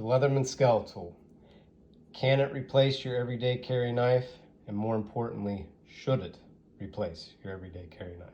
The Leatherman Skeletal. Can it replace your everyday carry knife? And more importantly, should it replace your everyday carry knife?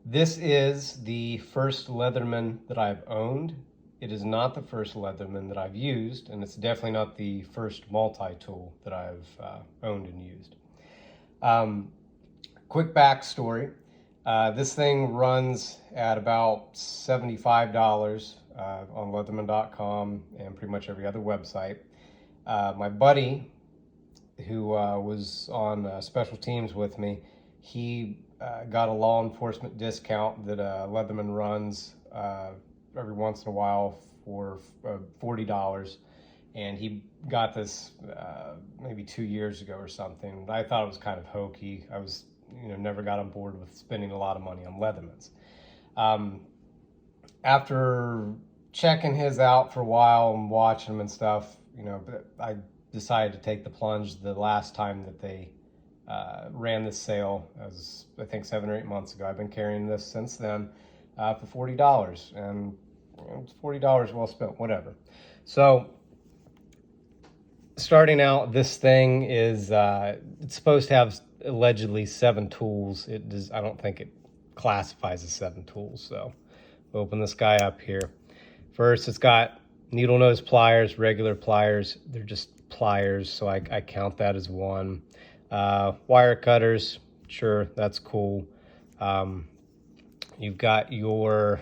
This is the first Leatherman that I've owned. It is not the first Leatherman that I've used, and it's definitely not the first multi-tool that I've owned and used. Quick backstory. This thing runs at about $75 on Leatherman.com and pretty much every other website. My buddy, who was on special teams with me, he got a law enforcement discount that Leatherman runs every once in a while for $40, and he got this maybe 2 years ago or something. I thought it was kind of hokey. I was, never got on board with spending a lot of money on Leathermans. After checking his out for a while and watching him and stuff, I decided to take the plunge the last time that they ran this sale. It was, I think, 7 or 8 months ago. I've been carrying this since then for $40, and it's $40 well spent, whatever. So starting out, this thing is it's supposed to have allegedly 7 tools. It does. I don't think it classifies as 7 tools. So we'll open this guy up here. First, it's got needle nose pliers, regular pliers. They're just pliers, so I count that as 1. Wire cutters, sure, that's cool. You've got your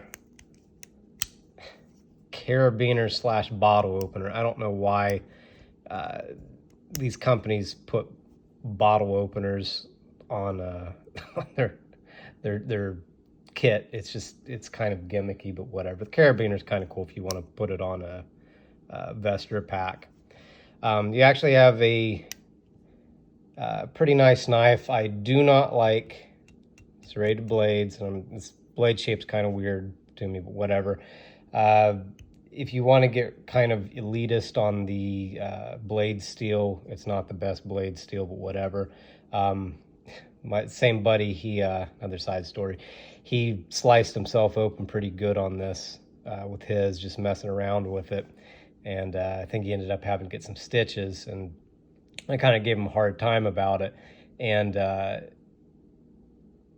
carabiner / bottle opener. I don't know why these companies put bottle openers on their kit. It's kind of gimmicky, but whatever. The carabiner is kind of cool if you want to put it on a vest or a pack. You actually have a pretty nice knife. I do not like serrated blades, and this blade shape's kind of weird to me, but whatever. If you want to get kind of elitist on the blade steel, it's not the best blade steel, but whatever. My same buddy, he another side story, he sliced himself open pretty good on this with his, just messing around with it, and I think he ended up having to get some stitches, and I kind of gave him a hard time about it. And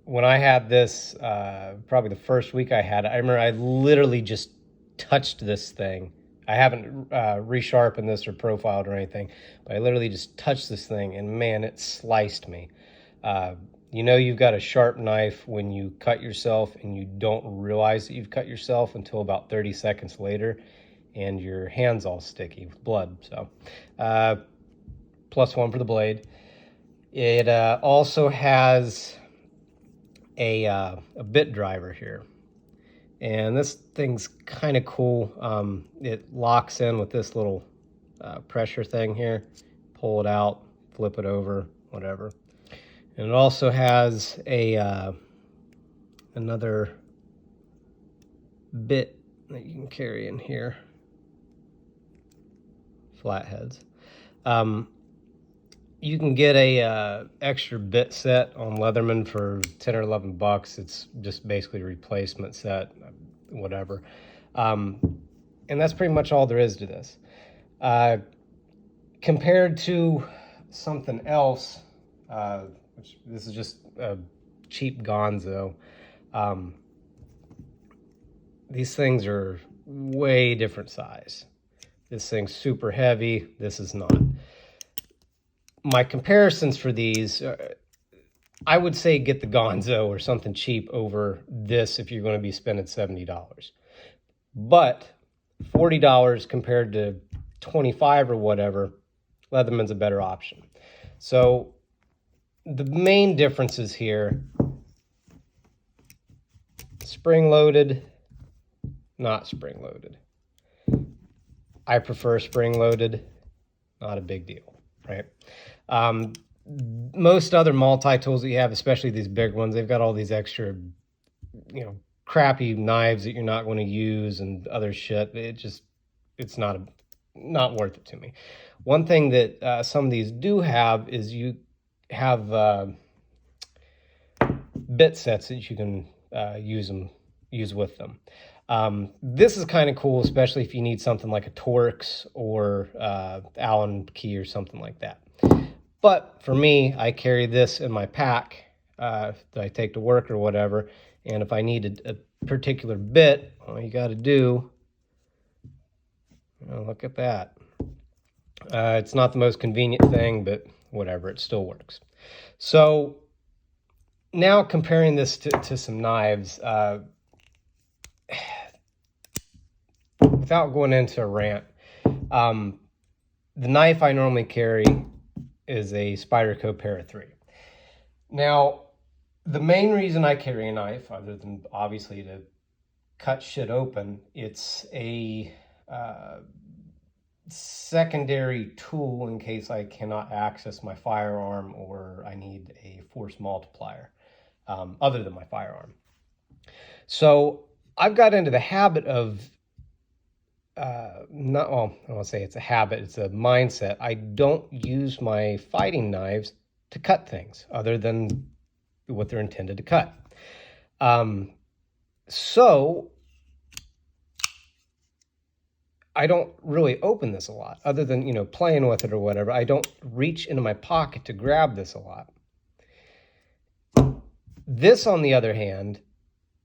when I had this, probably the first week I had it, I remember I literally just touched this thing. I haven't resharpened this or profiled or anything, but I literally just touched this thing, and man, it sliced me. You've got a sharp knife when you cut yourself, and you don't realize that you've cut yourself until about 30 seconds later, and your hand's all sticky with blood. So +1 for the blade. It also has a bit driver here, and this thing's kind of cool. It locks in with this little pressure thing here. Pull it out, flip it over, whatever. And it also has a another bit that you can carry in here. Flatheads. You can get a extra bit set on Leatherman for 10 or 11 bucks. It's just basically a replacement set, whatever. And that's pretty much all there is to this. Compared to something else, which this is just a cheap Gonzo, these things are way different size. This thing's super heavy. This is not. My comparisons for these, I would say get the Gonzo or something cheap over this if you're going to be spending $70. But $40 compared to $25 or whatever, Leatherman's a better option. So the main differences here: spring-loaded, not spring-loaded. I prefer spring-loaded, not a big deal, right? Most other multi-tools that you have, especially these big ones, they've got all these extra, crappy knives that you're not going to use and other shit. It's not worth it to me. One thing that some of these do have is you have bit sets that you can use with them. This is kind of cool, especially if you need something like a Torx or Allen key or something like that. But for me, I carry this in my pack that I take to work or whatever. And if I need a particular bit, all you got to do, look at that. It's not the most convenient thing, but whatever, it still works. So now comparing this to some knives, without going into a rant, the knife I normally carry is a Spyderco Para 3. Now, the main reason I carry a knife, other than obviously to cut shit open, it's a secondary tool in case I cannot access my firearm or I need a force multiplier other than my firearm. So I've got into the habit of I don't want to say it's a habit, it's a mindset. I don't use my fighting knives to cut things other than what they're intended to cut. So I don't really open this a lot other than, playing with it or whatever. I don't reach into my pocket to grab this a lot. This, on the other hand,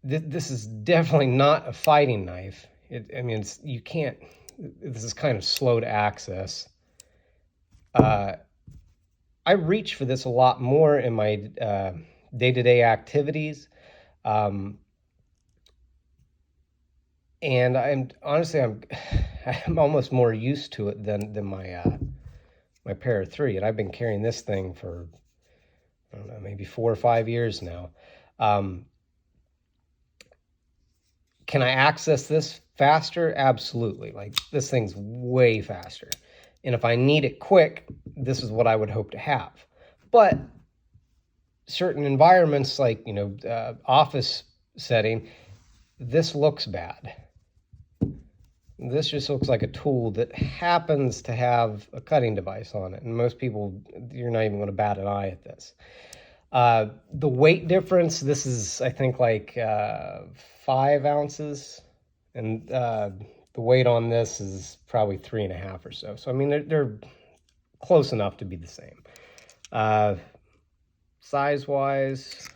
this is definitely not a fighting knife. You can't, this is kind of slow to access. I reach for this a lot more in my day-to-day activities. And I'm almost more used to it than my Para 3. And I've been carrying this thing for, I don't know, maybe 4 or 5 years now. Can I access this faster? Absolutely. Like, this thing's way faster. And if I need it quick, this is what I would hope to have. But certain environments, like, office setting, this looks bad. This just looks like a tool that happens to have a cutting device on it. And most people, you're not even going to bat an eye at this. The weight difference, this is, I think, like 5 ounces. And the weight on this is probably 3.5 or so. So, they're close enough to be the same. Size-wise,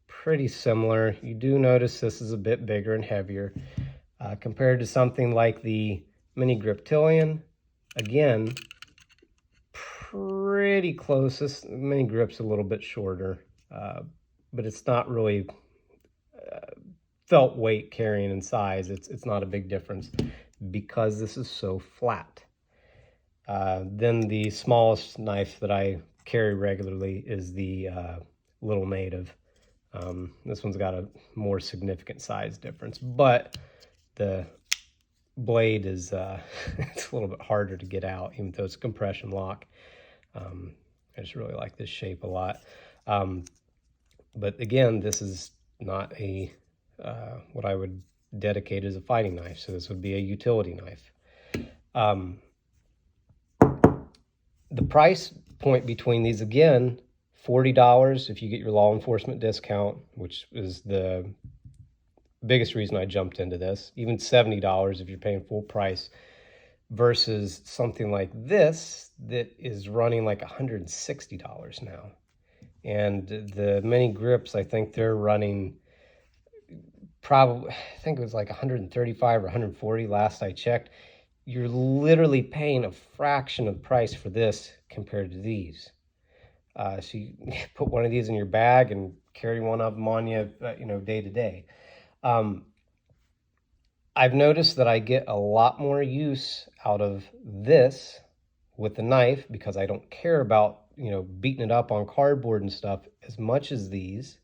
pretty similar. You do notice this is a bit bigger and heavier. Compared to something like the Mini Griptilian, again, pretty close. This Mini Grip's a little bit shorter, but it's not really felt weight carrying in size. It's not a big difference because this is so flat. Then the smallest knife that I carry regularly is the Little Native. This one's got a more significant size difference, but the blade is it's a little bit harder to get out, even though it's a compression lock. I just really like this shape a lot. But again, this is not a what I would dedicate as a fighting knife, so this would be a utility knife. The price point between these, again, $40 if you get your law enforcement discount, which is the biggest reason I jumped into this, even $70 if you're paying full price, versus something like this that is running like $160 now. And the Mini Grips, I think they're running probably, I think it was like 135 or 140 last I checked. You're literally paying a fraction of the price for this compared to these. So you put one of these in your bag and carry one of them on you, day to day. I've noticed that I get a lot more use out of this with the knife because I don't care about, beating it up on cardboard and stuff as much as these.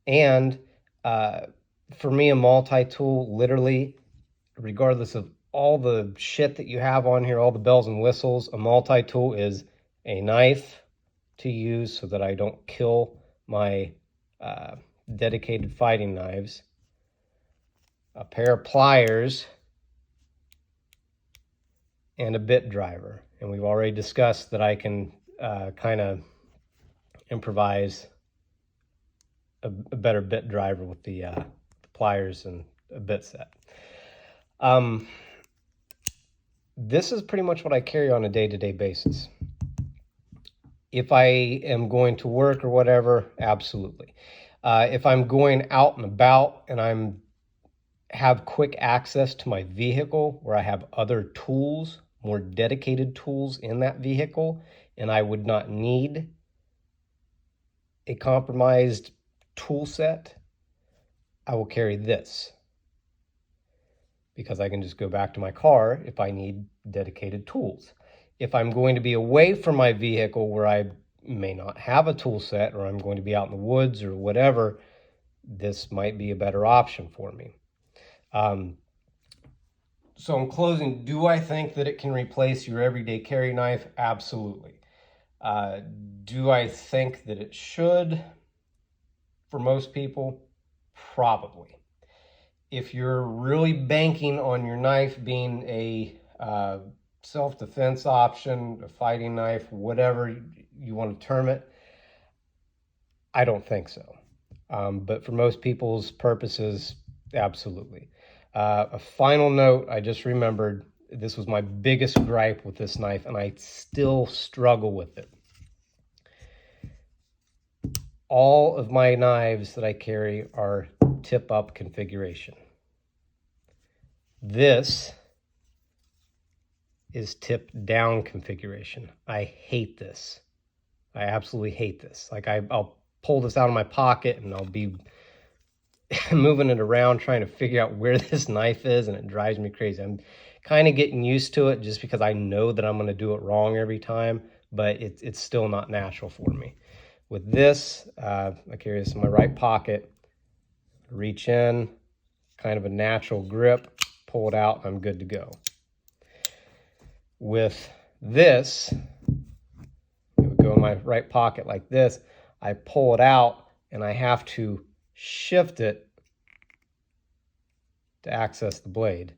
And for me, a multi-tool, literally, regardless of all the shit that you have on here, all the bells and whistles, a multi-tool is a knife to use so that I don't kill my dedicated fighting knives, a pair of pliers, and a bit driver. And we've already discussed that I can kind of improvise a better bit driver with the pliers and a bit set. This is pretty much what I carry on a day-to-day basis. If I am going to work or whatever, absolutely. If I'm going out and about and have quick access to my vehicle where I have other tools, more dedicated tools in that vehicle, and I would not need a compromised tool set, I will carry this, because I can just go back to my car if I need dedicated tools. If I'm going to be away from my vehicle where I may not have a tool set, or I'm going to be out in the woods or whatever, this might be a better option for me. So in closing, do I think that it can replace your everyday carry knife? Absolutely. Do I think that it should for most people? Probably. If you're really banking on your knife being a self-defense option, a fighting knife, whatever you want to term it, I don't think so. But for most people's purposes, absolutely. A final note, I just remembered, this was my biggest gripe with this knife, and I still struggle with it. All of my knives that I carry are tip-up configuration. This is tip-down configuration. I hate this. I absolutely hate this. Like, I'll pull this out of my pocket and I'll be moving it around trying to figure out where this knife is, and it drives me crazy. I'm kind of getting used to it just because I know that I'm going to do it wrong every time, but it's still not natural for me. With this, I carry this in my right pocket, reach in, kind of a natural grip, pull it out, I'm good to go. With this, it would go in my right pocket like this. I pull it out and I have to shift it to access the blade.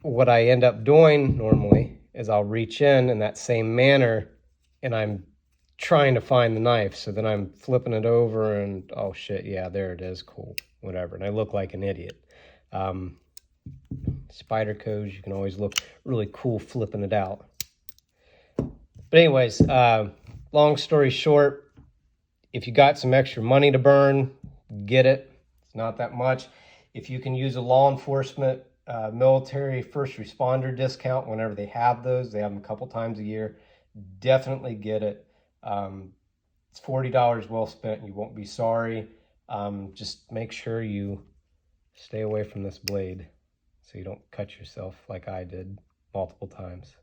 What I end up doing normally is I'll reach in that same manner, and I'm trying to find the knife. So then I'm flipping it over and, oh shit, yeah, there it is, cool, whatever. And I look like an idiot. Spyderco's, you can always look really cool flipping it out. But anyways, long story short, if you got some extra money to burn, get it. It's not that much. If you can use a law enforcement, military, first responder discount whenever they have those, they have them a couple times a year, definitely get it. It's $40 well spent. You won't be sorry. Just make sure you stay away from this blade so you don't cut yourself like I did multiple times.